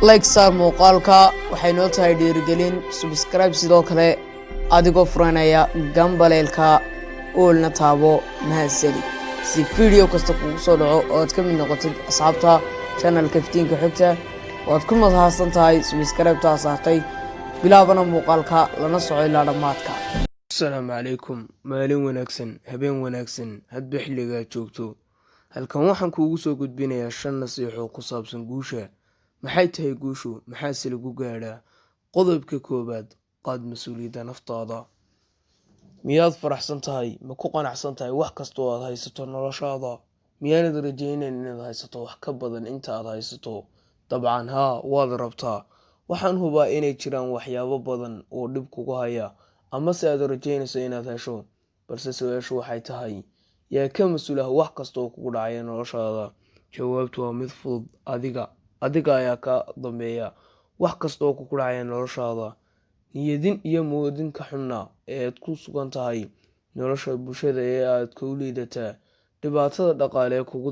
like saar muuqaalka waxay noo tahay dhiirigelin. Subscribe sidoo kale adigoo furanaya gambaleelka oolna taabo mahadsanid si video kasta kugu soo dhaco oo aad ka mid noqotid asxaabta channelka iftiinka xogta waad ku mahadsan tahay subscribe ta saartay bilaabana muuqaalka lana soco ilaa dhamaadka. Assalaamu calaykum, maalin wanaagsan, habeen wanaagsan, hadba xilliga joogto. halkan waxaan kuugu soo gudbinayaa 5 nasiixo ku saabsan guusha. maxay tahay guushu? maxaa lagu gaadhaa? qodobka koobaad, qaad mas'uuliyadda naftaada. miyaad faraxsan tahay? ma ku qanacsan tahay wax kasta oo aad haysato noloshaada? miyaanad rajaynayn inaad haysato wax ka badan inta aad haysato? dabcan haa, waad rabtaa. waxaan hubaa inay jiraan waxyaabo badan oo dhib kugu haya ama se aad rajaynayso inaad hesho, balse su'aashu waxay tahay yaa ka mas'uul ah wax kasta oo kugu dhacaya noloshaada? jawaabtu waa mid fudud, adiga ayaa ka dambeeya wax kasta oo kugu dhacaya noloshaada. niyadin iyo moodinka xunna ee aad ku sugan tahay, nolosha bulshada ee aad ku liidataa, dhibaatada dhaqaale ee kugu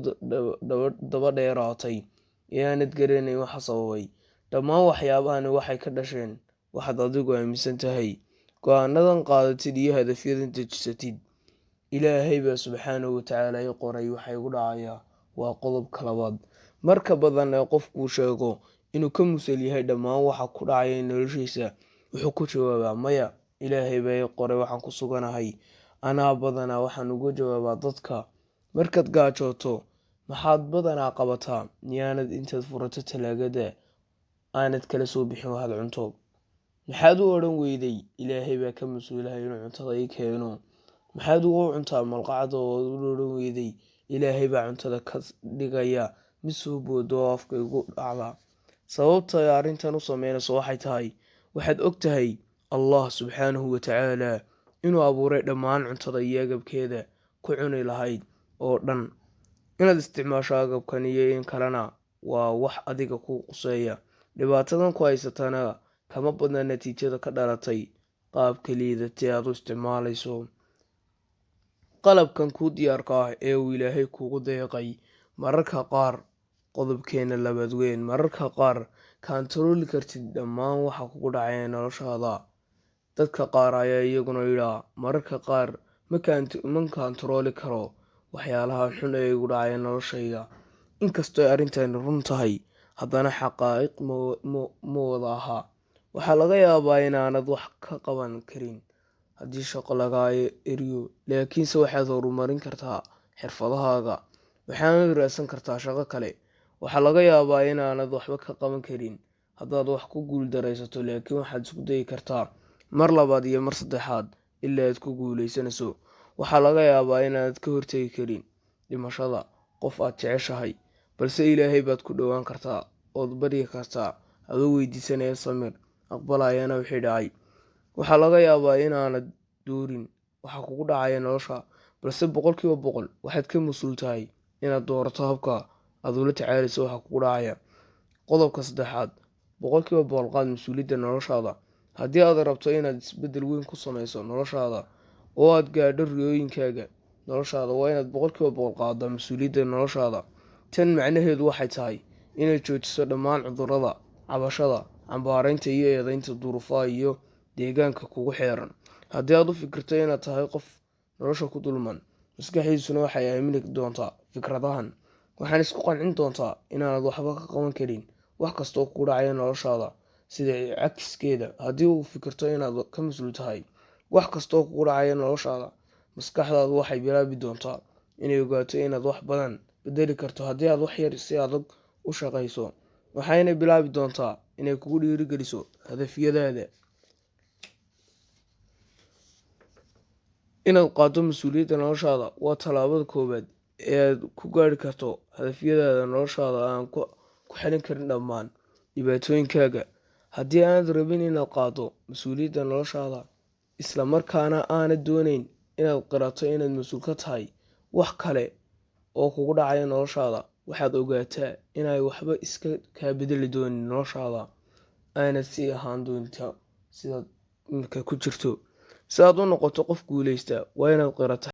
daba dheeraatay ee aanad garanayn waxa sababay. dhammaan waxyaabahani waxay ka dhasheen waxaad adigu aaminsan tahay, go'aanadan qaadatid iyo hadafyadan dejisatid. ilaahay baa subxaanahu watacaala i qoray waxay ugu dhacaya. waa qodobka labaad. marka badan ee qofku sheego inuu ka mas'uul yahay dhammaan waxa ku dhacaya noloshiisa, wuxuu ku jawaabaa maya, ilaahay baa i qoray waxaan ku suganahay. anaa badanaa waxaan uga jawaabaa dadka, markaad gaajooto maxaad badanaa qabataa? miyaanad intaad furato talaagada aanad kala soo bixin waxaad cunto? maxaad u odhan weyday ilaahay baa ka mas'uulahay inuu cuntada ii keeno? maxaad ugu cuntaa malqacda oo u odhan weyday ilaahay baa cuntada ka dhigaya mid soo boodo oo afka igu dhacda? sababta ay arrintan u sameynayso waxay tahay, waxaad og tahay allah subxaanahu watacaala inuu abuuray dhammaan cuntada iyo agabkeeda ku cuni lahayd oo dhan. inaad isticmaasho agabkan iyo in kalena waa wax adiga ku quseeya. dhibaatadan ku haysatana kama badna natiijada ka dhalatay qaabka liidatay aad u isticmaalayso qalabkan kuu diyaarka ah ee uu ilaahay kugu deeqay. mararka qaar qodobkeena labaad weyn, mararka qaar kaantarooli kartid dhammaan waxa kugu dhacaya noloshaada. dadka qaar ayaa iyaguna yidhaa mararka qaar ma kaantarooli karo waxyaalaha xun ee igu dhacaya noloshayda. inkastoo ay arrintani run tahay, haddana xaqaa'iq ma wada aha. waxaa laga yaabaa inaanad wax ka qaban karin haddii shaqo lagaa eriyo, laakiinse waxaad horumarin kartaa xirfadahaaga, waxaanad raadsan kartaa shaqo kale. waxaa laga yaabaa inaanad waxba ka qaban karin haddaad wax ku guuldaraysato, laakiin waxaad isku dayi kartaa mar labaad iyo mar saddexaad ilaa aad ku guulaysanayso. waxaa laga yaabaa inaanad ka hortegi karin dhimashada qof aad jeceshahay, balse ilaahay baad ku dhowaan kartaa ood baryi kartaa adoo weydiisanaya samir, aqbalayana wixii dhacay. waxaa laga yaabaa inaanad doorin waxa kugu dhacaya nolosha, balse 100% waxaad ka mas'uul tahay inaad doorato habka aad ula tacaalayso waxa kugu dhacaya. qodobka saddexaad, 100% qaad mas'uuliyadda noloshaada. haddii aad rabto inaad isbeddel weyn ku samayso noloshaada oo aad gaadho riyooyinkaaga noloshaada, waa inaad 100% qaaddaa mas'uuliyadda noloshaada. tan macnaheedu waxay tahay inaad joojiso dhammaan cudurrada, cabashada, cambaaraynta iyo eedaynta duruufaha iyo deegaanka kugu xeeran. haddii aad u fikirto inaad tahay qof nolosha ku dulman, maskaxdiisuna waxay aamini doontaa fikradahan, waxaan isku qancin doontaa inaanad waxba ka qaban karin wax kasta oo kugu dhacaya noloshaada. sida cakiskeeda, haddii uu fikirto inaad ka mas'uul tahay wax kasta oo kugu dhacaya noloshaada, maskaxdaadu waxay bilaabi doontaa inay ogaato inaad wax badan bedeli karto haddii aad wax yar si adag u shaqayso. waxayna bilaabi doontaa inay kugu dhiirigeliso hadafyadaada. inaad qaado mas'uuliyadda noloshaada waa tallaabada koowaad ee aad ku gaari karto hadafyadaada noloshaada aan ku xalin karin dhammaan dhibaatooyinkaaga. haddii aanad rabin inaad qaado mas'uuliyadda noloshaada, isla markaana aanad doonayn inaad qirato inaad mas'uul ka tahay wax kale oo kugu dhacaya noloshaada, waxaad ogaataa inay waxba iska kaa bedeli doonin noloshaada, aanad sii ahaan doonta sidaad imika ku jirto. si aad u noqoto qof guulaysta, waa inaad qirato